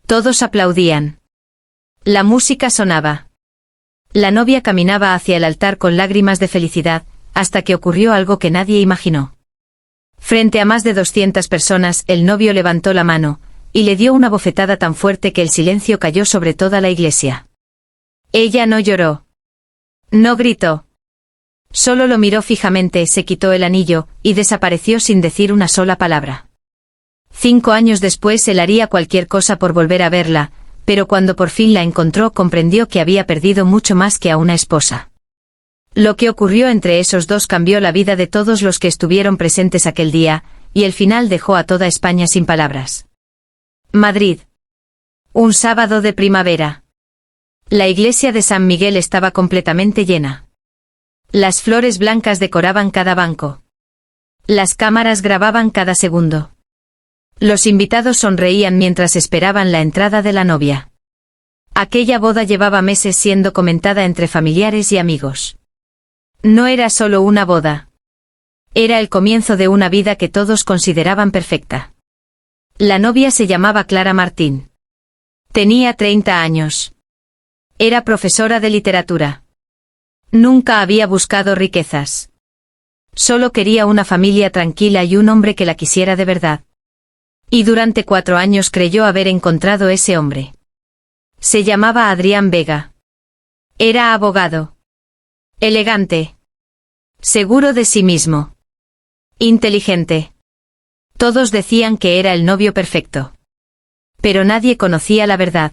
Todos aplaudían. La música sonaba. La novia caminaba hacia el altar con lágrimas de felicidad, hasta que ocurrió algo que nadie imaginó. Frente a más de 200 personas, el novio levantó la mano, y le dio una bofetada tan fuerte que el silencio cayó sobre toda la iglesia. Ella no lloró. No gritó. Solo lo miró fijamente, se quitó el anillo, y desapareció sin decir una sola palabra. 5 años después él haría cualquier cosa por volver a verla, pero cuando por fin la encontró comprendió que había perdido mucho más que a una esposa. Lo que ocurrió entre esos dos cambió la vida de todos los que estuvieron presentes aquel día, y el final dejó a toda España sin palabras. Madrid. Un sábado de primavera. La iglesia de San Miguel estaba completamente llena. Las flores blancas decoraban cada banco. Las cámaras grababan cada segundo. Los invitados sonreían mientras esperaban la entrada de la novia. Aquella boda llevaba meses siendo comentada entre familiares y amigos. No era solo una boda. Era el comienzo de una vida que todos consideraban perfecta. La novia se llamaba Clara Martín. Tenía 30 años. Era profesora de literatura. Nunca había buscado riquezas. Solo quería una familia tranquila y un hombre que la quisiera de verdad. Y durante 4 años creyó haber encontrado ese hombre. Se llamaba Adrián Vega. Era abogado. Elegante. Seguro de sí mismo. Inteligente. Todos decían que era el novio perfecto. Pero nadie conocía la verdad.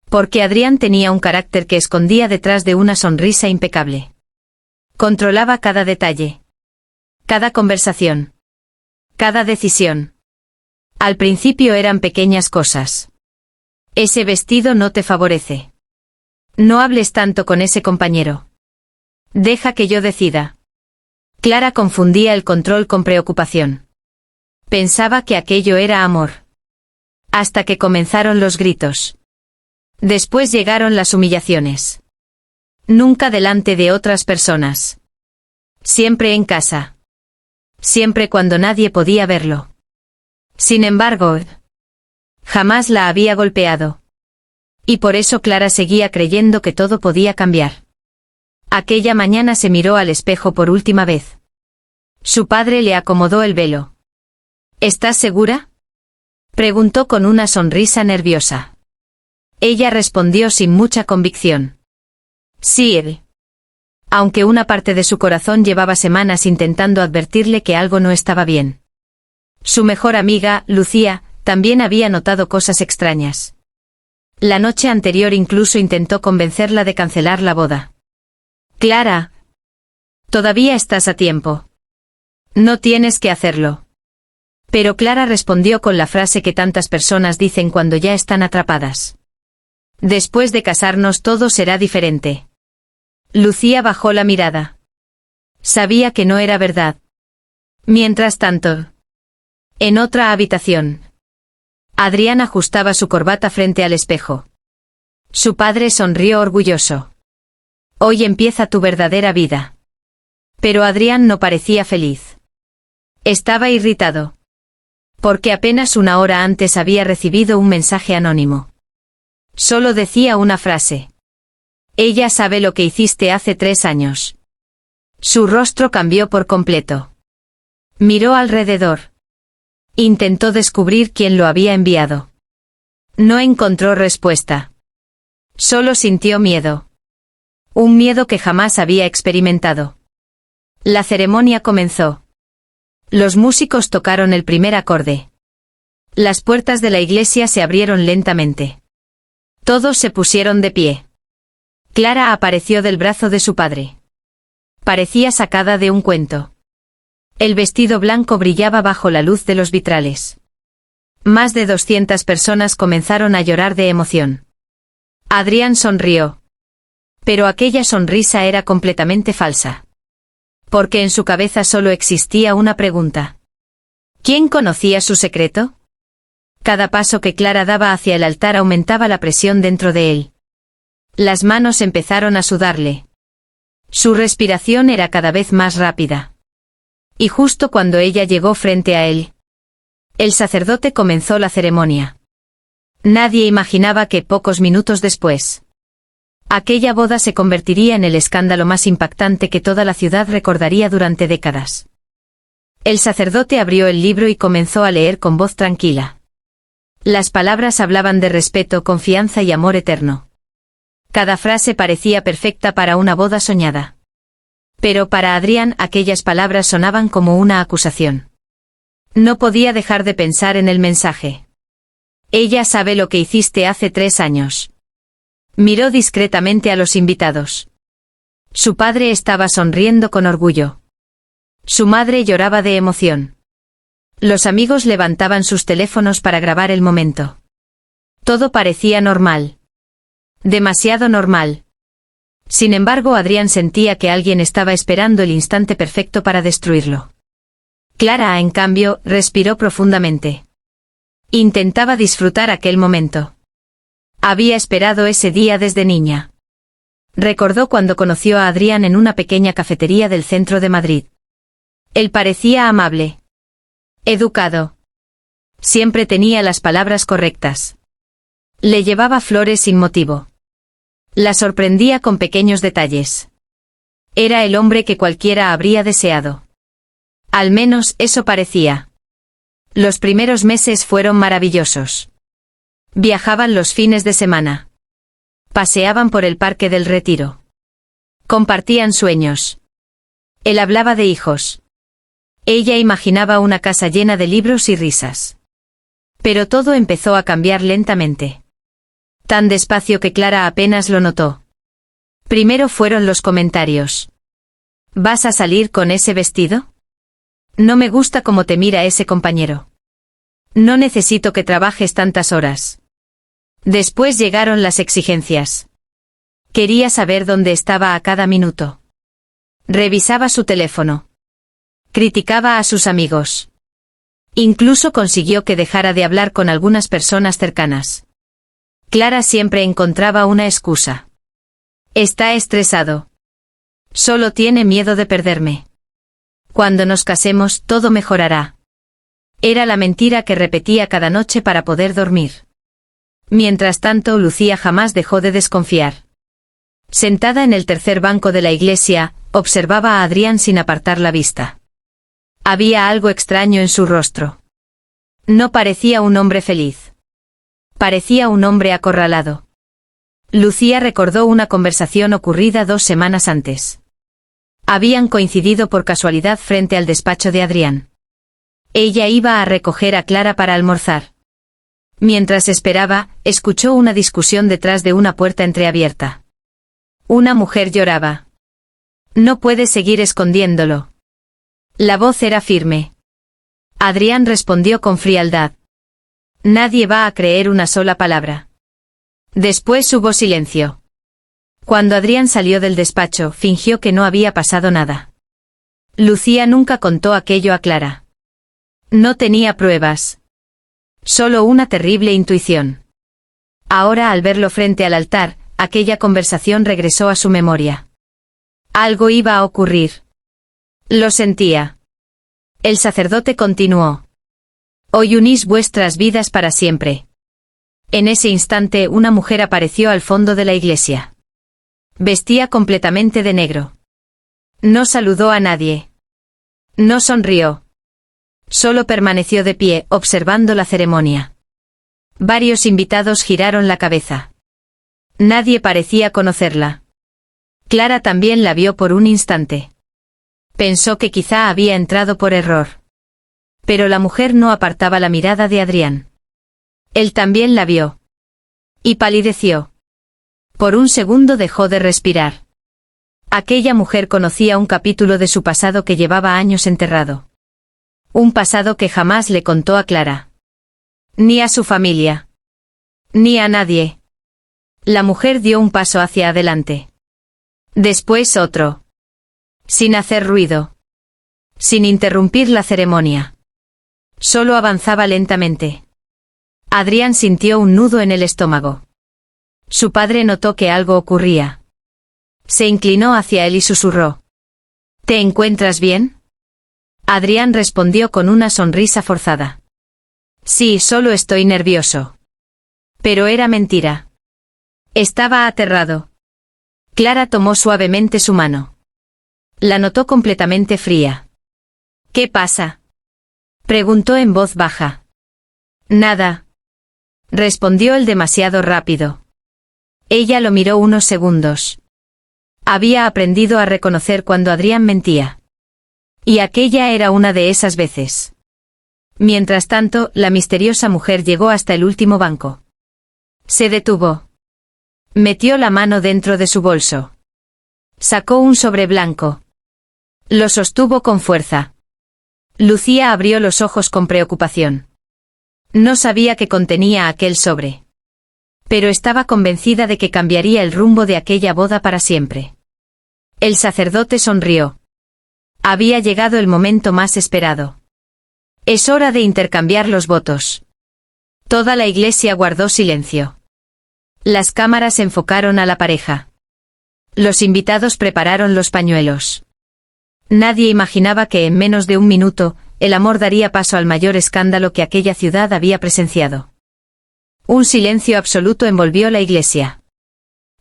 Porque Adrián tenía un carácter que escondía detrás de una sonrisa impecable. Controlaba cada detalle. Cada conversación. Cada decisión. Al principio eran pequeñas cosas. Ese vestido no te favorece. No hables tanto con ese compañero. Deja que yo decida. Clara confundía el control con preocupación. Pensaba que aquello era amor. Hasta que comenzaron los gritos. Después llegaron las humillaciones. Nunca delante de otras personas. Siempre en casa. Siempre cuando nadie podía verlo. Sin embargo, jamás la había golpeado. Y por eso Clara seguía creyendo que todo podía cambiar. Aquella mañana se miró al espejo por última vez. Su padre le acomodó el velo. ¿Estás segura?, preguntó con una sonrisa nerviosa. Ella respondió sin mucha convicción. Sí. Aunque una parte de su corazón llevaba semanas intentando advertirle que algo no estaba bien. Su mejor amiga, Lucía, también había notado cosas extrañas. La noche anterior incluso intentó convencerla de cancelar la boda. Clara. Todavía estás a tiempo. No tienes que hacerlo. Pero Clara respondió con la frase que tantas personas dicen cuando ya están atrapadas. Después de casarnos todo será diferente. Lucía bajó la mirada. Sabía que no era verdad. Mientras tanto, en otra habitación, Adrián ajustaba su corbata frente al espejo. Su padre sonrió orgulloso. Hoy empieza tu verdadera vida. Pero Adrián no parecía feliz. Estaba irritado. Porque apenas una hora antes había recibido un mensaje anónimo. Solo decía una frase. Ella sabe lo que hiciste hace 3 años. Su rostro cambió por completo. Miró alrededor. Intentó descubrir quién lo había enviado. No encontró respuesta. Solo sintió miedo. Un miedo que jamás había experimentado. La ceremonia comenzó. Los músicos tocaron el primer acorde. Las puertas de la iglesia se abrieron lentamente. Todos se pusieron de pie. Clara apareció del brazo de su padre. Parecía sacada de un cuento. El vestido blanco brillaba bajo la luz de los vitrales. Más de 200 personas comenzaron a llorar de emoción. Adrián sonrió. Pero aquella sonrisa era completamente falsa. Porque en su cabeza solo existía una pregunta. ¿Quién conocía su secreto? Cada paso que Clara daba hacia el altar aumentaba la presión dentro de él. Las manos empezaron a sudarle. Su respiración era cada vez más rápida. Y justo cuando ella llegó frente a él, el sacerdote comenzó la ceremonia. Nadie imaginaba que, pocos minutos después, aquella boda se convertiría en el escándalo más impactante que toda la ciudad recordaría durante décadas. El sacerdote abrió el libro y comenzó a leer con voz tranquila. Las palabras hablaban de respeto, confianza y amor eterno. Cada frase parecía perfecta para una boda soñada. Pero para Adrián aquellas palabras sonaban como una acusación. No podía dejar de pensar en el mensaje. Ella sabe lo que hiciste hace 3 años. Miró discretamente a los invitados. Su padre estaba sonriendo con orgullo. Su madre lloraba de emoción. Los amigos levantaban sus teléfonos para grabar el momento. Todo parecía normal. Demasiado normal. Sin embargo, Adrián sentía que alguien estaba esperando el instante perfecto para destruirlo. Clara, en cambio, respiró profundamente. Intentaba disfrutar aquel momento. Había esperado ese día desde niña. Recordó cuando conoció a Adrián en una pequeña cafetería del centro de Madrid. Él parecía amable. Educado. Siempre tenía las palabras correctas. Le llevaba flores sin motivo. La sorprendía con pequeños detalles. Era el hombre que cualquiera habría deseado. Al menos eso parecía. Los primeros meses fueron maravillosos. Viajaban los fines de semana. Paseaban por el Parque del Retiro. Compartían sueños. Él hablaba de hijos. Ella imaginaba una casa llena de libros y risas. Pero todo empezó a cambiar lentamente. Tan despacio que Clara apenas lo notó. Primero fueron los comentarios. ¿Vas a salir con ese vestido? No me gusta cómo te mira ese compañero. No necesito que trabajes tantas horas. Después llegaron las exigencias. Quería saber dónde estaba a cada minuto. Revisaba su teléfono. Criticaba a sus amigos. Incluso consiguió que dejara de hablar con algunas personas cercanas. Clara siempre encontraba una excusa. Está estresado. Solo tiene miedo de perderme. Cuando nos casemos, todo mejorará. Era la mentira que repetía cada noche para poder dormir. Mientras tanto, Lucía jamás dejó de desconfiar. Sentada en el tercer banco de la iglesia, observaba a Adrián sin apartar la vista. Había algo extraño en su rostro. No parecía un hombre feliz. Parecía un hombre acorralado. Lucía recordó una conversación ocurrida 2 semanas antes. Habían coincidido por casualidad frente al despacho de Adrián. Ella iba a recoger a Clara para almorzar. Mientras esperaba, escuchó una discusión detrás de una puerta entreabierta. Una mujer lloraba. No puedes seguir escondiéndolo. La voz era firme. Adrián respondió con frialdad. Nadie va a creer una sola palabra. Después hubo silencio. Cuando Adrián salió del despacho, fingió que no había pasado nada. Lucía nunca contó aquello a Clara. No tenía pruebas. Solo una terrible intuición. Ahora, al verlo frente al altar, aquella conversación regresó a su memoria. Algo iba a ocurrir. Lo sentía. El sacerdote continuó. Hoy unís vuestras vidas para siempre. En ese instante, una mujer apareció al fondo de la iglesia. Vestía completamente de negro. No saludó a nadie. No sonrió. Solo permaneció de pie, observando la ceremonia. Varios invitados giraron la cabeza. Nadie parecía conocerla. Clara también la vio por un instante. Pensó que quizá había entrado por error. Pero la mujer no apartaba la mirada de Adrián. Él también la vio. Y palideció. Por un segundo dejó de respirar. Aquella mujer conocía un capítulo de su pasado que llevaba años enterrado. Un pasado que jamás le contó a Clara. Ni a su familia. Ni a nadie. La mujer dio un paso hacia adelante. Después otro. Sin hacer ruido. Sin interrumpir la ceremonia. Solo avanzaba lentamente. Adrián sintió un nudo en el estómago. Su padre notó que algo ocurría. Se inclinó hacia él y susurró. ¿Te encuentras bien? Adrián respondió con una sonrisa forzada. Sí, solo estoy nervioso. Pero era mentira. Estaba aterrado. Clara tomó suavemente su mano. La notó completamente fría. ¿Qué pasa?, preguntó en voz baja. Nada, respondió él demasiado rápido. Ella lo miró unos segundos. Había aprendido a reconocer cuando Adrián mentía. Y aquella era una de esas veces. Mientras tanto, la misteriosa mujer llegó hasta el último banco. Se detuvo. Metió la mano dentro de su bolso. Sacó un sobre blanco. Lo sostuvo con fuerza. Lucía abrió los ojos con preocupación. No sabía qué contenía aquel sobre. Pero estaba convencida de que cambiaría el rumbo de aquella boda para siempre. El sacerdote sonrió. Había llegado el momento más esperado. Es hora de intercambiar los votos. Toda la iglesia guardó silencio. Las cámaras enfocaron a la pareja. Los invitados prepararon los pañuelos. Nadie imaginaba que en menos de un minuto, el amor daría paso al mayor escándalo que aquella ciudad había presenciado. Un silencio absoluto envolvió la iglesia.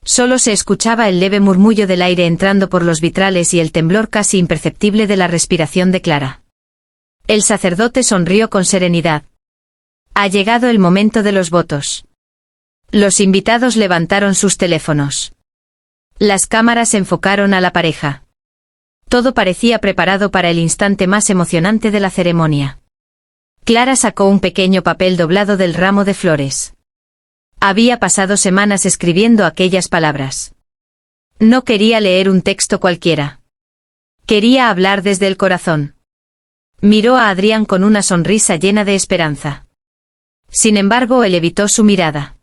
Solo se escuchaba el leve murmullo del aire entrando por los vitrales y el temblor casi imperceptible de la respiración de Clara. El sacerdote sonrió con serenidad. Ha llegado el momento de los votos. Los invitados levantaron sus teléfonos. Las cámaras enfocaron a la pareja. Todo parecía preparado para el instante más emocionante de la ceremonia. Clara sacó un pequeño papel doblado del ramo de flores. Había pasado semanas escribiendo aquellas palabras. No quería leer un texto cualquiera. Quería hablar desde el corazón. Miró a Adrián con una sonrisa llena de esperanza. Sin embargo, él evitó su mirada.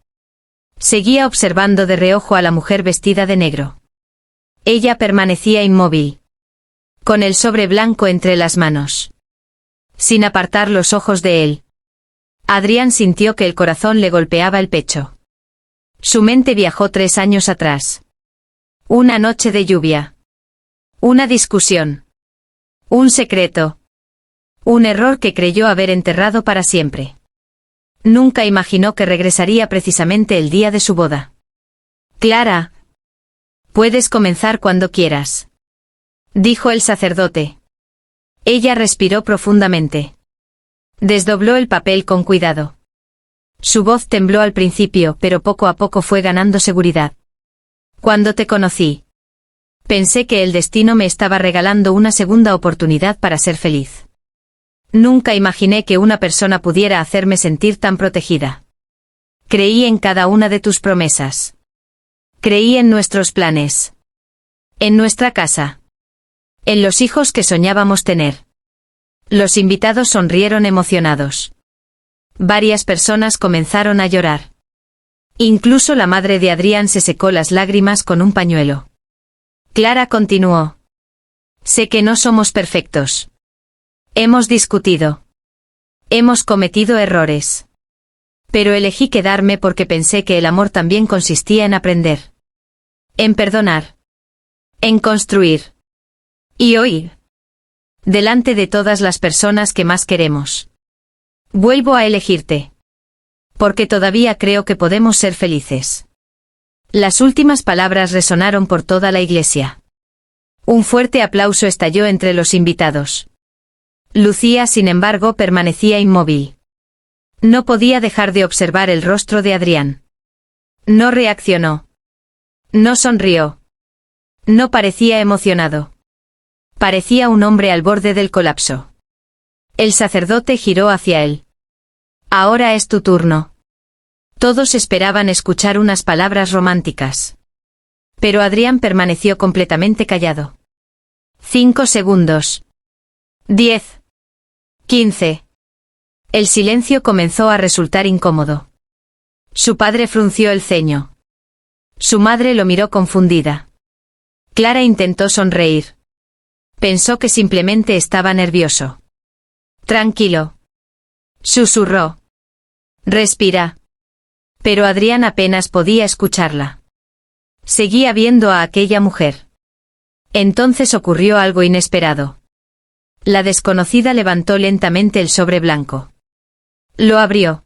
Seguía observando de reojo a la mujer vestida de negro. Ella permanecía inmóvil, con el sobre blanco entre las manos, sin apartar los ojos de él. Adrián sintió que el corazón le golpeaba el pecho. Su mente viajó 3 años atrás. Una noche de lluvia. Una discusión. Un secreto. Un error que creyó haber enterrado para siempre. Nunca imaginó que regresaría precisamente el día de su boda. Clara, puedes comenzar cuando quieras, dijo el sacerdote. Ella respiró profundamente. Desdobló el papel con cuidado. Su voz tembló al principio, pero poco a poco fue ganando seguridad. Cuando te conocí, pensé que el destino me estaba regalando una segunda oportunidad para ser feliz. Nunca imaginé que una persona pudiera hacerme sentir tan protegida. Creí en cada una de tus promesas. Creí en nuestros planes. En nuestra casa. En los hijos que soñábamos tener. Los invitados sonrieron emocionados. Varias personas comenzaron a llorar. Incluso la madre de Adrián se secó las lágrimas con un pañuelo. Clara continuó. Sé que no somos perfectos. Hemos discutido. Hemos cometido errores. Pero elegí quedarme porque pensé que el amor también consistía en aprender. En perdonar. En construir. Y hoy, delante de todas las personas que más queremos, vuelvo a elegirte. Porque todavía creo que podemos ser felices. Las últimas palabras resonaron por toda la iglesia. Un fuerte aplauso estalló entre los invitados. Lucía, sin embargo, permanecía inmóvil. No podía dejar de observar el rostro de Adrián. No reaccionó. No sonrió. No parecía emocionado. Parecía un hombre al borde del colapso. El sacerdote giró hacia él. Ahora es tu turno. Todos esperaban escuchar unas palabras románticas. Pero Adrián permaneció completamente callado. 5 segundos. 10. 15. El silencio comenzó a resultar incómodo. Su padre frunció el ceño. Su madre lo miró confundida. Clara intentó sonreír. Pensó que simplemente estaba nervioso. Tranquilo, susurró. Respira. Pero Adrián apenas podía escucharla. Seguía viendo a aquella mujer. Entonces ocurrió algo inesperado. La desconocida levantó lentamente el sobre blanco. Lo abrió.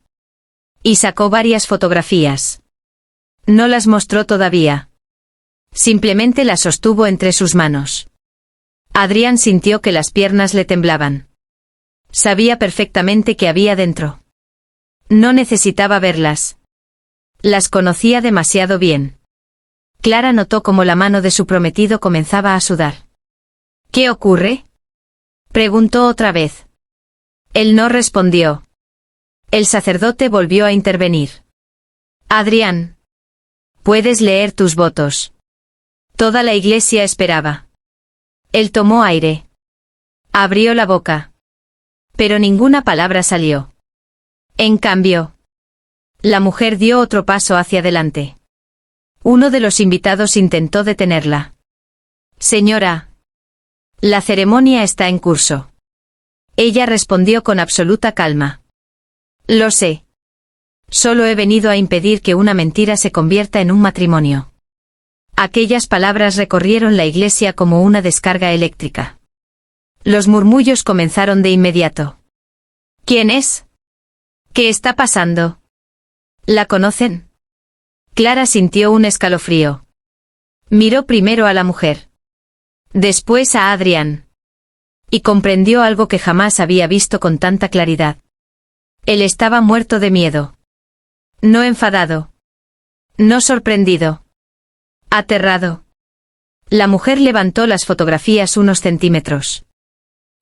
Y sacó varias fotografías. No las mostró todavía. Simplemente las sostuvo entre sus manos. Adrián sintió que las piernas le temblaban. Sabía perfectamente qué había dentro. No necesitaba verlas. Las conocía demasiado bien. Clara notó cómo la mano de su prometido comenzaba a sudar. ¿Qué ocurre?, preguntó otra vez. Él no respondió. El sacerdote volvió a intervenir. Adrián, puedes leer tus votos. Toda la iglesia esperaba. Él tomó aire. Abrió la boca. Pero ninguna palabra salió. En cambio, la mujer dio otro paso hacia adelante. Uno de los invitados intentó detenerla. Señora, la ceremonia está en curso. Ella respondió con absoluta calma. Lo sé. Solo he venido a impedir que una mentira se convierta en un matrimonio. Aquellas palabras recorrieron la iglesia como una descarga eléctrica. Los murmullos comenzaron de inmediato. ¿Quién es? ¿Qué está pasando? ¿La conocen? Clara sintió un escalofrío. Miró primero a la mujer. Después a Adrián. Y comprendió algo que jamás había visto con tanta claridad. Él estaba muerto de miedo. No enfadado. No sorprendido. Aterrado. La mujer levantó las fotografías unos centímetros.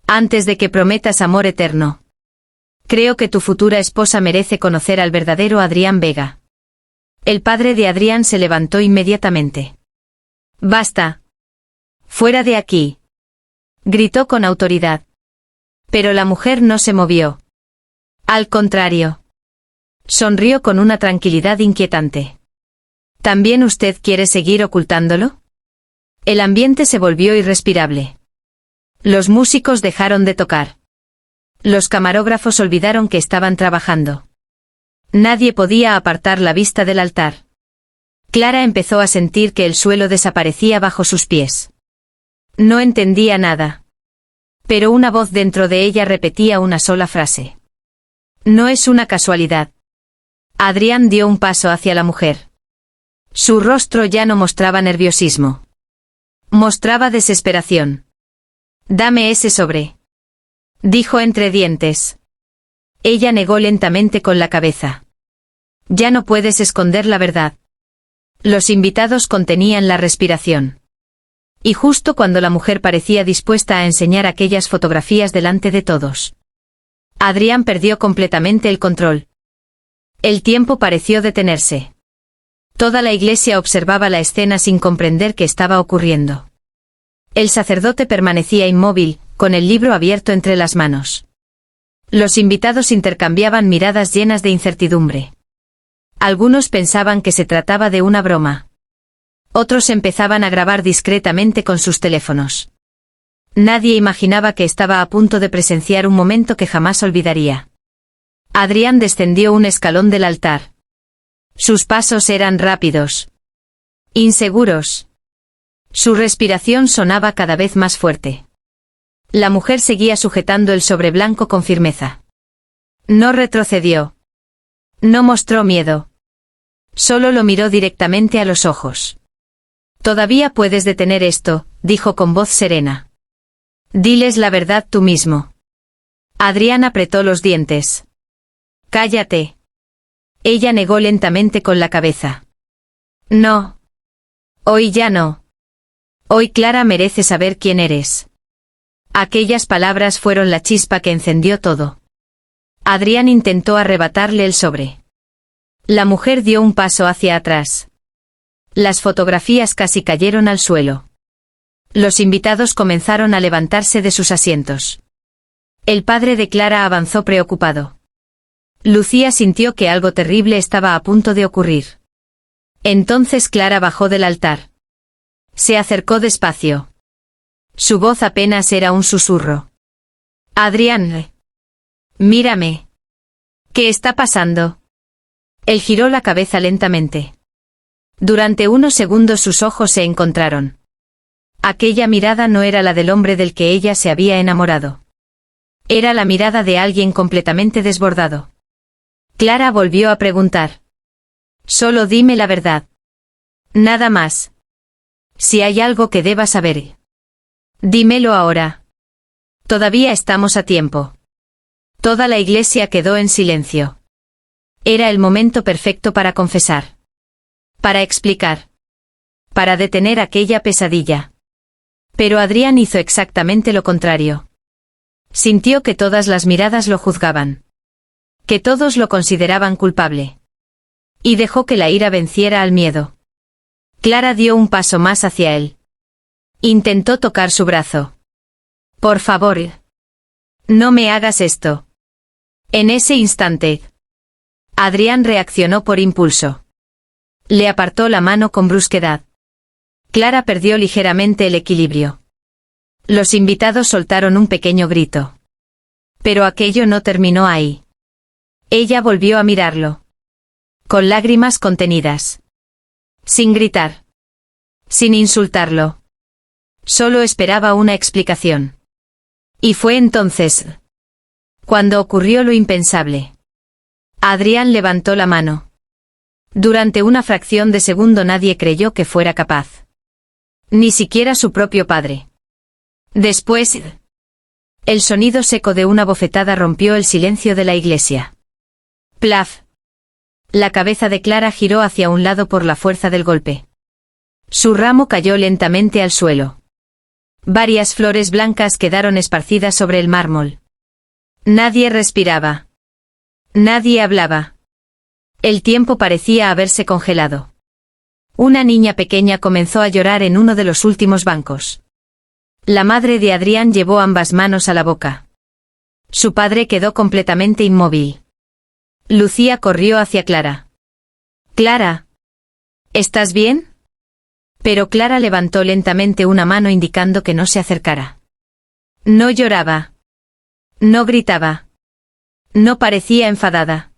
Antes de que prometas amor eterno. Creo que tu futura esposa merece conocer al verdadero Adrián Vega. El padre de Adrián se levantó inmediatamente. Basta. Fuera de aquí. Gritó con autoridad. Pero la mujer no se movió. Al contrario. Sonrió con una tranquilidad inquietante. ¿También usted quiere seguir ocultándolo? El ambiente se volvió irrespirable. Los músicos dejaron de tocar. Los camarógrafos olvidaron que estaban trabajando. Nadie podía apartar la vista del altar. Clara empezó a sentir que el suelo desaparecía bajo sus pies. No entendía nada. Pero una voz dentro de ella repetía una sola frase. No es una casualidad. Adrián dio un paso hacia la mujer. Su rostro ya no mostraba nerviosismo. Mostraba desesperación. Dame ese sobre. Dijo entre dientes. Ella negó lentamente con la cabeza. Ya no puedes esconder la verdad. Los invitados contenían la respiración. Y justo cuando la mujer parecía dispuesta a enseñar aquellas fotografías delante de todos, Adrián perdió completamente el control. El tiempo pareció detenerse. Toda la iglesia observaba la escena sin comprender qué estaba ocurriendo. El sacerdote permanecía inmóvil, con el libro abierto entre las manos. Los invitados intercambiaban miradas llenas de incertidumbre. Algunos pensaban que se trataba de una broma. Otros empezaban a grabar discretamente con sus teléfonos. Nadie imaginaba que estaba a punto de presenciar un momento que jamás olvidaría. Adrián descendió un escalón del altar. Sus pasos eran rápidos. Inseguros. Su respiración sonaba cada vez más fuerte. La mujer seguía sujetando el sobre blanco con firmeza. No retrocedió. No mostró miedo. Solo lo miró directamente a los ojos. Todavía puedes detener esto, dijo con voz serena. Diles la verdad tú mismo. Adrián apretó los dientes. Cállate. Ella negó lentamente con la cabeza. No. Hoy ya no. Hoy Clara merece saber quién eres. Aquellas palabras fueron la chispa que encendió todo. Adrián intentó arrebatarle el sobre. La mujer dio un paso hacia atrás. Las fotografías casi cayeron al suelo. Los invitados comenzaron a levantarse de sus asientos. El padre de Clara avanzó preocupado. Lucía sintió que algo terrible estaba a punto de ocurrir. Entonces Clara bajó del altar. Se acercó despacio. Su voz apenas era un susurro. Adrián. Mírame. ¿Qué está pasando? Él giró la cabeza lentamente. Durante unos segundos sus ojos se encontraron. Aquella mirada no era la del hombre del que ella se había enamorado. Era la mirada de alguien completamente desbordado. Clara volvió a preguntar. Solo dime la verdad. Nada más. Si hay algo que deba saber. Dímelo ahora. Todavía estamos a tiempo. Toda la iglesia quedó en silencio. Era el momento perfecto para confesar. Para explicar. Para detener aquella pesadilla. Pero Adrián hizo exactamente lo contrario. Sintió que todas las miradas lo juzgaban. Que todos lo consideraban culpable. Y dejó que la ira venciera al miedo. Clara dio un paso más hacia él. Intentó tocar su brazo. Por favor. No me hagas esto. En ese instante. Adrián reaccionó por impulso. Le apartó la mano con brusquedad. Clara perdió ligeramente el equilibrio. Los invitados soltaron un pequeño grito. Pero aquello no terminó ahí. Ella volvió a mirarlo. Con lágrimas contenidas. Sin gritar. Sin insultarlo. Solo esperaba una explicación. Y fue entonces cuando ocurrió lo impensable. Adrián levantó la mano. Durante una fracción de segundo nadie creyó que fuera capaz. Ni siquiera su propio padre. Después, el sonido seco de una bofetada rompió el silencio de la iglesia. Plaf. La cabeza de Clara giró hacia un lado por la fuerza del golpe. Su ramo cayó lentamente al suelo. Varias flores blancas quedaron esparcidas sobre el mármol. Nadie respiraba. Nadie hablaba. El tiempo parecía haberse congelado. Una niña pequeña comenzó a llorar en uno de los últimos bancos. La madre de Adrián llevó ambas manos a la boca. Su padre quedó completamente inmóvil. Lucía corrió hacia Clara. Clara. ¿Estás bien? Pero Clara levantó lentamente una mano indicando que no se acercara. No lloraba. No gritaba. No parecía enfadada.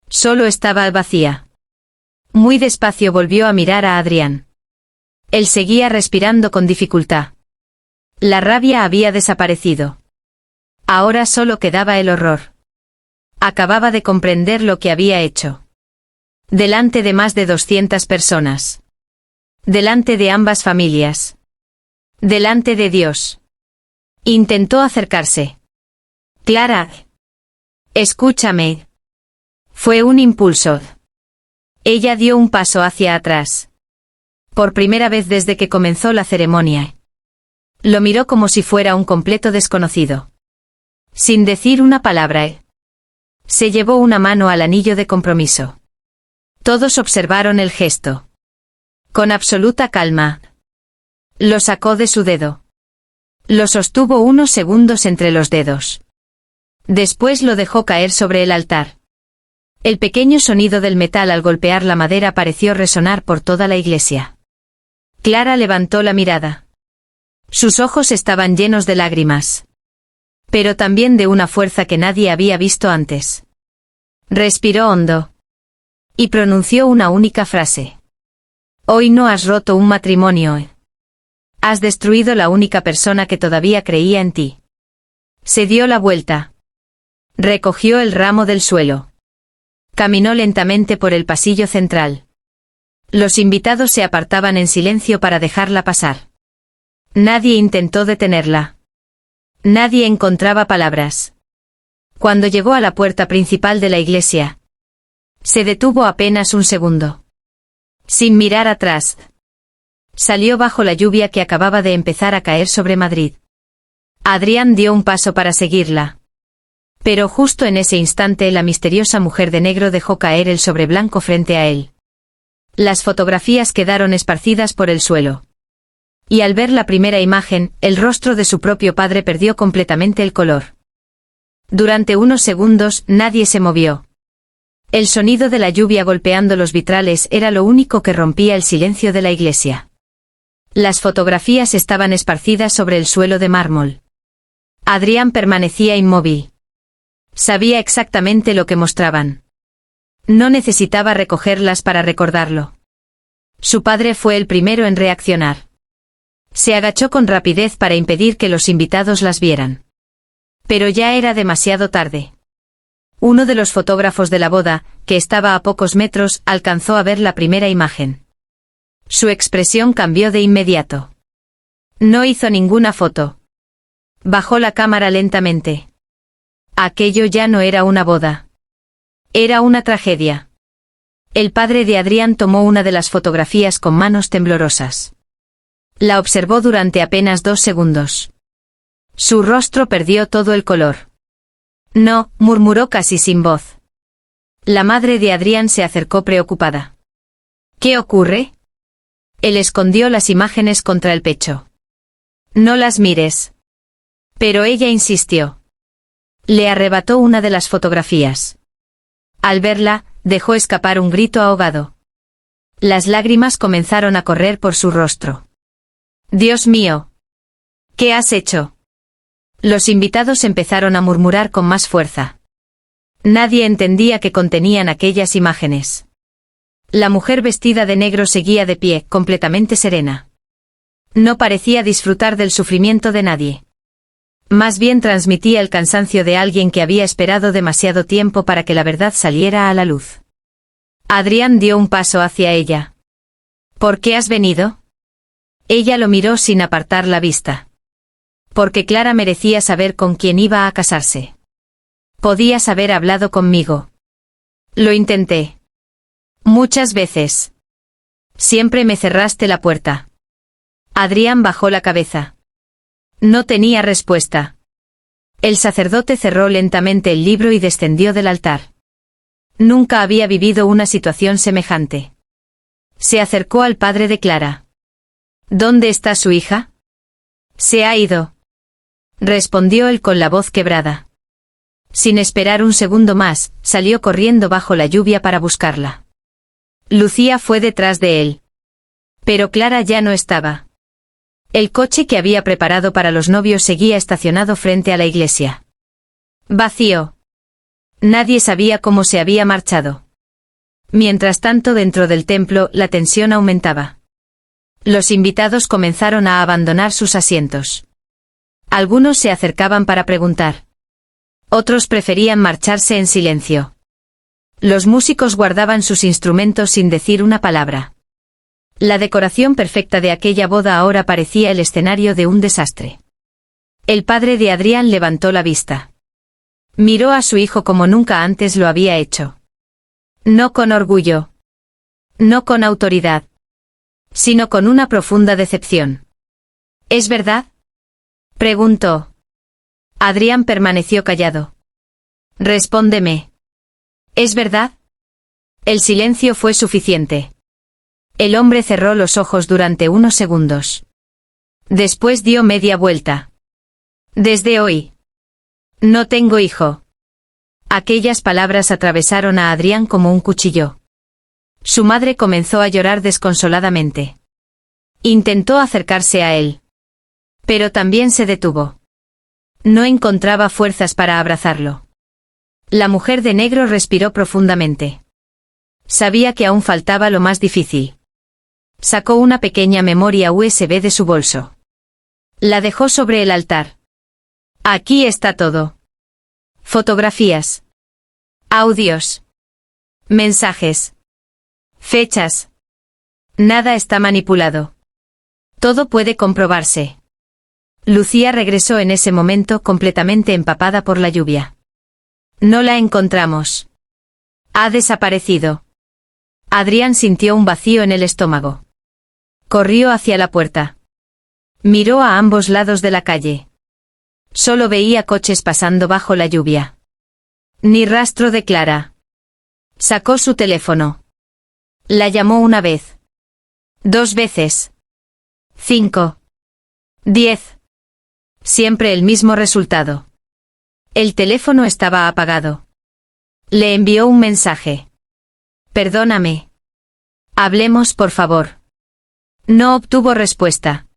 Solo estaba vacía. Muy despacio volvió a mirar a Adrián. Él seguía respirando con dificultad. La rabia había desaparecido. Ahora solo quedaba el horror. Acababa de comprender lo que había hecho. Delante de más de 200 personas. Delante de ambas familias. Delante de Dios. Intentó acercarse. Clara. Escúchame. Fue un impulso. Ella dio un paso hacia atrás. Por primera vez desde que comenzó la ceremonia. Lo miró como si fuera un completo desconocido. Sin decir una palabra. Se llevó una mano al anillo de compromiso. Todos observaron el gesto. Con absoluta calma. Lo sacó de su dedo. Lo sostuvo unos segundos entre los dedos. Después lo dejó caer sobre el altar. El pequeño sonido del metal al golpear la madera pareció resonar por toda la iglesia. Clara levantó la mirada. Sus ojos estaban llenos de lágrimas. Pero también de una fuerza que nadie había visto antes. Respiró hondo. Y pronunció una única frase. Hoy no has roto un matrimonio. Has destruido la única persona que todavía creía en ti. Se dio la vuelta. Recogió el ramo del suelo. Caminó lentamente por el pasillo central. Los invitados se apartaban en silencio para dejarla pasar. Nadie intentó detenerla. Nadie encontraba palabras. Cuando llegó a la puerta principal de la iglesia, se detuvo apenas un segundo. Sin mirar atrás. Salió bajo la lluvia que acababa de empezar a caer sobre Madrid. Adrián dio un paso para seguirla. Pero justo en ese instante la misteriosa mujer de negro dejó caer el sobre blanco frente a él. Las fotografías quedaron esparcidas por el suelo. Y al ver la primera imagen, el rostro de su propio padre perdió completamente el color. Durante unos segundos, nadie se movió. El sonido de la lluvia golpeando los vitrales era lo único que rompía el silencio de la iglesia. Las fotografías estaban esparcidas sobre el suelo de mármol. Adrián permanecía inmóvil. Sabía exactamente lo que mostraban. No necesitaba recogerlas para recordarlo. Su padre fue el primero en reaccionar. Se agachó con rapidez para impedir que los invitados las vieran. Pero ya era demasiado tarde. Uno de los fotógrafos de la boda, que estaba a pocos metros, alcanzó a ver la primera imagen. Su expresión cambió de inmediato. No hizo ninguna foto. Bajó la cámara lentamente. Aquello ya no era una boda. Era una tragedia. El padre de Adrián tomó una de las fotografías con manos temblorosas. La observó durante apenas 2 segundos. Su rostro perdió todo el color. No, murmuró casi sin voz. La madre de Adrián se acercó preocupada. ¿Qué ocurre? Él escondió las imágenes contra el pecho. No las mires. Pero ella insistió. Le arrebató una de las fotografías. Al verla, dejó escapar un grito ahogado. Las lágrimas comenzaron a correr por su rostro. Dios mío. ¿Qué has hecho? Los invitados empezaron a murmurar con más fuerza. Nadie entendía qué contenían aquellas imágenes. La mujer vestida de negro seguía de pie, completamente serena. No parecía disfrutar del sufrimiento de nadie. Más bien transmitía el cansancio de alguien que había esperado demasiado tiempo para que la verdad saliera a la luz. Adrián dio un paso hacia ella. ¿Por qué has venido? Ella lo miró sin apartar la vista. Porque Clara merecía saber con quién iba a casarse. Podías haber hablado conmigo. Lo intenté. Muchas veces. Siempre me cerraste la puerta. Adrián bajó la cabeza. No tenía respuesta. El sacerdote cerró lentamente el libro y descendió del altar. Nunca había vivido una situación semejante. Se acercó al padre de Clara. ¿Dónde está su hija? Se ha ido. Respondió él con la voz quebrada. Sin esperar un segundo más, salió corriendo bajo la lluvia para buscarla. Lucía fue detrás de él. Pero Clara ya no estaba. El coche que había preparado para los novios seguía estacionado frente a la iglesia. Vacío. Nadie sabía cómo se había marchado. Mientras tanto, dentro del templo, la tensión aumentaba. Los invitados comenzaron a abandonar sus asientos. Algunos se acercaban para preguntar. Otros preferían marcharse en silencio. Los músicos guardaban sus instrumentos sin decir una palabra. La decoración perfecta de aquella boda ahora parecía el escenario de un desastre. El padre de Adrián levantó la vista. Miró a su hijo como nunca antes lo había hecho. No con orgullo. No con autoridad. Sino con una profunda decepción. ¿Es verdad? Preguntó. Adrián permaneció callado. Respóndeme. ¿Es verdad? El silencio fue suficiente. El hombre cerró los ojos durante unos segundos. Después dio media vuelta. Desde hoy. No tengo hijo. Aquellas palabras atravesaron a Adrián como un cuchillo. Su madre comenzó a llorar desconsoladamente. Intentó acercarse a él. Pero también se detuvo. No encontraba fuerzas para abrazarlo. La mujer de negro respiró profundamente. Sabía que aún faltaba lo más difícil. Sacó una pequeña memoria USB de su bolso. La dejó sobre el altar. Aquí está todo. Fotografías. Audios. Mensajes. Fechas. Nada está manipulado. Todo puede comprobarse. Lucía regresó en ese momento completamente empapada por la lluvia. No la encontramos. Ha desaparecido. Adrián sintió un vacío en el estómago. Corrió hacia la puerta. Miró a ambos lados de la calle. Solo veía coches pasando bajo la lluvia. Ni rastro de Clara. Sacó su teléfono. La llamó una vez. 2 veces. 5. 10. Siempre el mismo resultado. El teléfono estaba apagado. Le envió un mensaje. Perdóname. Hablemos, por favor. No obtuvo respuesta.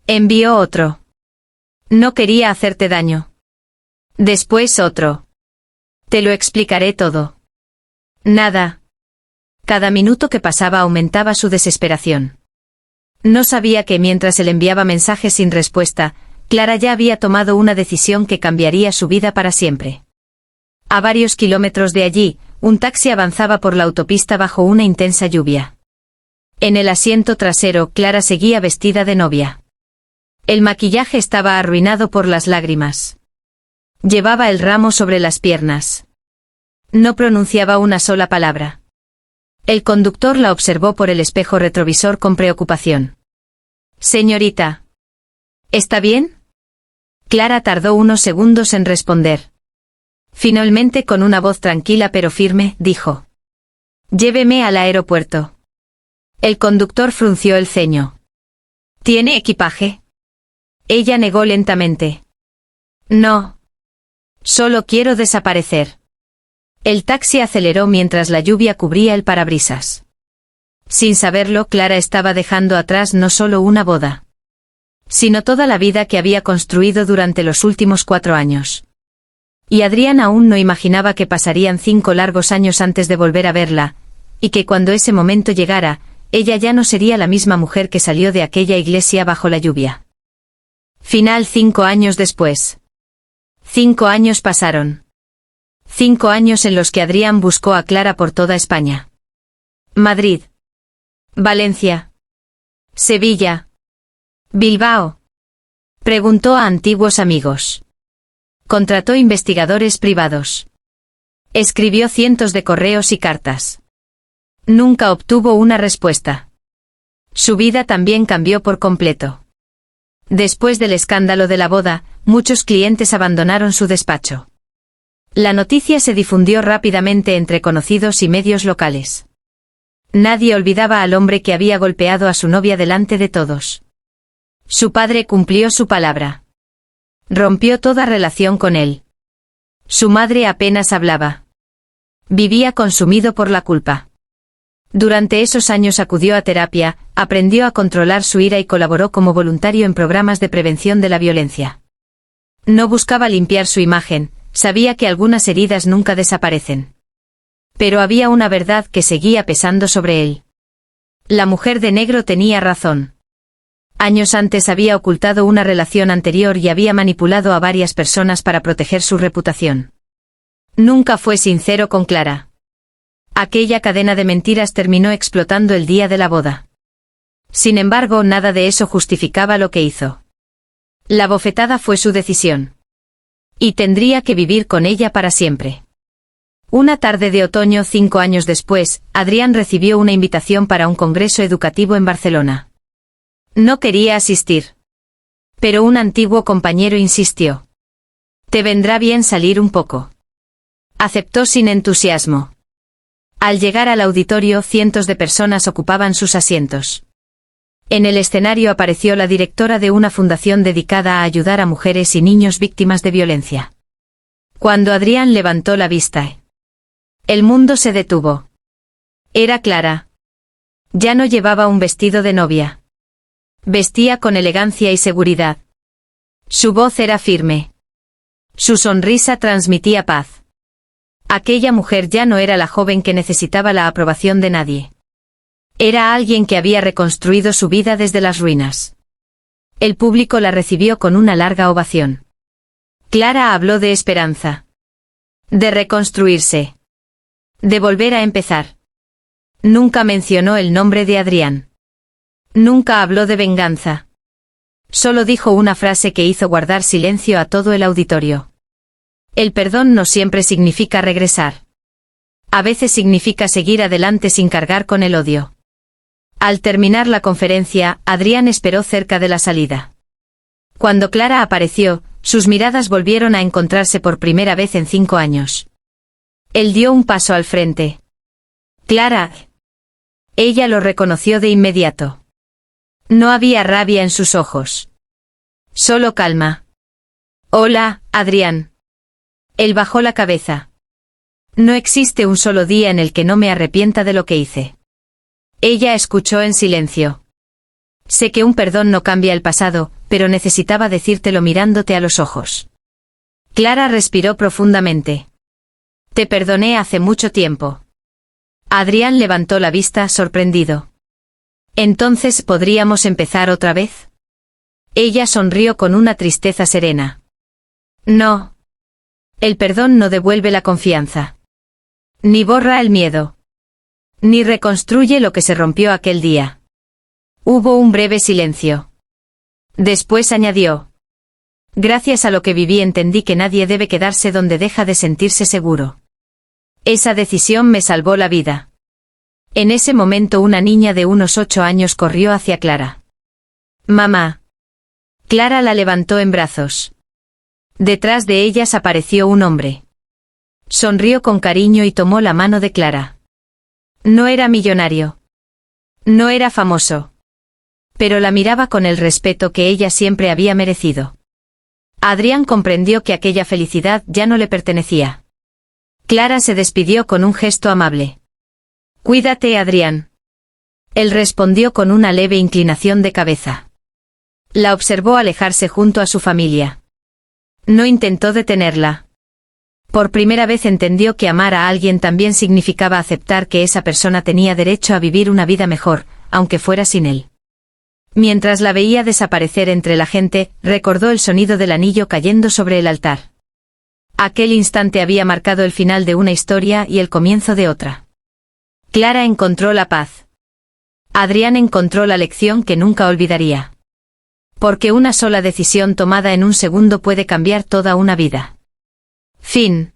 Envió otro. No quería hacerte daño. Después otro. Te lo explicaré todo. Nada. Cada minuto que pasaba aumentaba su desesperación. No sabía que mientras él enviaba mensajes sin respuesta, Clara ya había tomado una decisión que cambiaría su vida para siempre. A varios kilómetros de allí, un taxi avanzaba por la autopista bajo una intensa lluvia. En el asiento trasero, Clara seguía vestida de novia. El maquillaje estaba arruinado por las lágrimas. Llevaba el ramo sobre las piernas. No pronunciaba una sola palabra. El conductor la observó por el espejo retrovisor con preocupación. «Señorita. ¿Está bien?» Clara tardó unos segundos en responder. Finalmente, con una voz tranquila pero firme, dijo: «Lléveme al aeropuerto». El conductor frunció el ceño. «¿Tiene equipaje?» Ella negó lentamente. «No. Solo quiero desaparecer». El taxi aceleró mientras la lluvia cubría el parabrisas. Sin saberlo, Clara estaba dejando atrás no solo una boda, sino toda la vida que había construido durante los últimos 4 años. Y Adrián aún no imaginaba que pasarían 5 largos años antes de volver a verla, y que cuando ese momento llegara, ella ya no sería la misma mujer que salió de aquella iglesia bajo la lluvia. Final 5 años después. 5 años pasaron. 5 años en los que Adrián buscó a Clara por toda España. Madrid. Valencia. Sevilla. Bilbao. Preguntó a antiguos amigos. Contrató investigadores privados. Escribió cientos de correos y cartas. Nunca obtuvo una respuesta. Su vida también cambió por completo. Después del escándalo de la boda, muchos clientes abandonaron su despacho. La noticia se difundió rápidamente entre conocidos y medios locales. Nadie olvidaba al hombre que había golpeado a su novia delante de todos. Su padre cumplió su palabra. Rompió toda relación con él. Su madre apenas hablaba. Vivía consumido por la culpa. Durante esos años acudió a terapia, aprendió a controlar su ira y colaboró como voluntario en programas de prevención de la violencia. No buscaba limpiar su imagen, sabía que algunas heridas nunca desaparecen. Pero había una verdad que seguía pesando sobre él. La mujer de negro tenía razón. Años antes había ocultado una relación anterior y había manipulado a varias personas para proteger su reputación. Nunca fue sincero con Clara. Aquella cadena de mentiras terminó explotando el día de la boda. Sin embargo, nada de eso justificaba lo que hizo. La bofetada fue su decisión. Y tendría que vivir con ella para siempre. Una tarde de otoño 5 años después, Adrián recibió una invitación para un congreso educativo en Barcelona. No quería asistir. Pero un antiguo compañero insistió. «Te vendrá bien salir un poco». Aceptó sin entusiasmo. Al llegar al auditorio, cientos de personas ocupaban sus asientos. En el escenario apareció la directora de una fundación dedicada a ayudar a mujeres y niños víctimas de violencia. Cuando Adrián levantó la vista, el mundo se detuvo. Era Clara. Ya no llevaba un vestido de novia. Vestía con elegancia y seguridad. Su voz era firme. Su sonrisa transmitía paz. Aquella mujer ya no era la joven que necesitaba la aprobación de nadie. Era alguien que había reconstruido su vida desde las ruinas. El público la recibió con una larga ovación. Clara habló de esperanza. De reconstruirse. De volver a empezar. Nunca mencionó el nombre de Adrián. Nunca habló de venganza. Solo dijo una frase que hizo guardar silencio a todo el auditorio. El perdón no siempre significa regresar. A veces significa seguir adelante sin cargar con el odio. Al terminar la conferencia, Adrián esperó cerca de la salida. Cuando Clara apareció, sus miradas volvieron a encontrarse por primera vez en 5 años. Él dio un paso al frente. «Clara». Ella lo reconoció de inmediato. No había rabia en sus ojos. Solo calma. «Hola, Adrián». Él bajó la cabeza. «No existe un solo día en el que no me arrepienta de lo que hice». Ella escuchó en silencio. «Sé que un perdón no cambia el pasado, pero necesitaba decírtelo mirándote a los ojos». Clara respiró profundamente. «Te perdoné hace mucho tiempo». Adrián levantó la vista sorprendido. «¿Entonces podríamos empezar otra vez?» Ella sonrió con una tristeza serena. «No. El perdón no devuelve la confianza. Ni borra el miedo. Ni reconstruye lo que se rompió aquel día. Hubo un breve silencio. Después añadió: gracias a lo que viví entendí que nadie debe quedarse donde deja de sentirse seguro. Esa decisión me salvó la vida. En ese momento una niña de unos 8 años corrió hacia Clara. Mamá. Clara la levantó en brazos. Detrás de ellas apareció un hombre. Sonrió con cariño y tomó la mano de Clara. No era millonario. No era famoso. Pero la miraba con el respeto que ella siempre había merecido. Adrián comprendió que aquella felicidad ya no le pertenecía. Clara se despidió con un gesto amable. Cuídate, Adrián. Él respondió con una leve inclinación de cabeza. La observó alejarse junto a su familia. No intentó detenerla. Por primera vez entendió que amar a alguien también significaba aceptar que esa persona tenía derecho a vivir una vida mejor, aunque fuera sin él. Mientras la veía desaparecer entre la gente, recordó el sonido del anillo cayendo sobre el altar. Aquel instante había marcado el final de una historia y el comienzo de otra. Clara encontró la paz. Adrián encontró la lección que nunca olvidaría. Porque una sola decisión tomada en un segundo puede cambiar toda una vida. Fin.